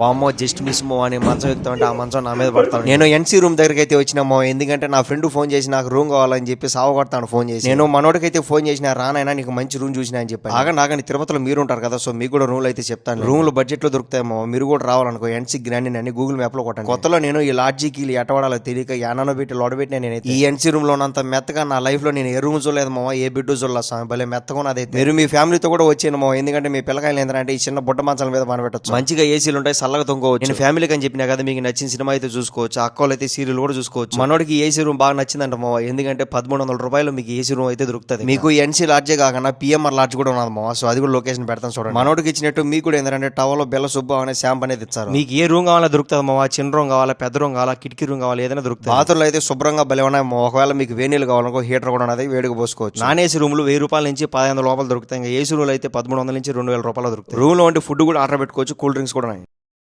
వామ్మో just miss మో అని మంచం ఎక్కుతా ఆ మంచం నా మీద పడతాను. నేను ఎన్సీ రూమ్ దగ్గరికి అయితే వచ్చినామో, ఎందుకంటే నా ఫ్రెండ్ ఫోన్ చేసి నాకు రూమ్ కావాలని చెప్పి సావగొడతాను ఫోన్ చేసి. నేను మనోడికైతే ఫోన్ చేసిన రానైనా నీకు మంచి రూమ్ చూసినా అని చెప్పి. ఆగని తిరుపతిలో మీరు ఉంటారు కదా, సో మీకు కూడా రూమ్లు అయితే చెప్తాను. రూమ్లు బడ్జెట్ లో దొరుకుతాయేమో, మీరు కూడా రావాలనుకో ఎన్సీ గ్రాండ్ అని గూగుల్ మ్యాప్ లో కొట్టండి. కొత్తలో నేను ఈ లాడ్జీకి ఎట్టవాడాలో తెలియక యానో పెట్టి లోడబెట్టిన నేను ఈ ఎన్సీ రూమ్ లో ఉన్నంత మెత్తగా నా లైఫ్ లో నేను ఏ రూమ్ చూడలేదు మావా, ఏ బెడ్ చూడలేదు స్వామి, భలే మెత్తగా అదైతే. మీరు మీ ఫ్యామిలీతో కూడా వచ్చేను మావా, ఎందుకంటే మీ పిల్లకాయలు ఏంటంటే ఈ చిన్న బుట్ట మంచాల మీద మనబెట్టచ్చు. మంచిగా ఏసీలు ఉంటాయి, చల్లగా తొంగవచ్చు. ఫ్యామిలీకి అని చెప్పినా కదా, మీకు నచ్చిన సినిమా అయితే చూసుకోవచ్చు, అక్కలు అయితే సీరియల్ కూడా చూసుకోవచ్చు. మనోడికి ఏసీ రూమ్ బాగా నచ్చిందంట మావా, ఎందుకంటే 1300 రూపాయలు మీకు ఏసీ రూమ్ అయితే దొరుకుతుంది. మీకు ఎన్సీ లాడ్జే కాకుండా పిఎంఆర్ లాడ్జ్ కూడా ఉన్నది మావా, సో అది కూడా లొకేషన్ పెడతాను చూడండి. మనోడికి ఇచ్చినట్టు మీకు కూడా ఏంటంటే టవల్ బెల్ల సుబ్బ అనే శాంప్ అనేది ఇచ్చారు. మీకు ఏ రూమ్ కావాలో దొరుకుతుంది మావా, చిన్న రూమ్ కావాలా, పెద్ద రూమ్ కావాలా, కిటికీ రూమ్ కావాలా, ఏదైనా దొరుకుతుంది. బాత్రూంలో అయితే శుభ్రంగా బలే ఉన్నాయి. ఒకవేళ మీకు వేణీలు కావాలనుకో హీటర్ కూడా ఉన్నది, వేడిగా పోసుకోవచ్చు. నాన్ ఏసీ రూమ్లు 1000 రూపాయల నుంచి 1500 లోపల దొరుకుతాయి. ఏసీ రూమ్ అయితే 1300 నుంచి 2000 రూపాయలు దొరుకుతాయి. రూమ్ లో ఉంటే ఫుడ్ కూడా ఆర్డర్ పెట్టుకోవచ్చు, కూల్ డ్రింక్స్ కూడా ఉన్నాయి.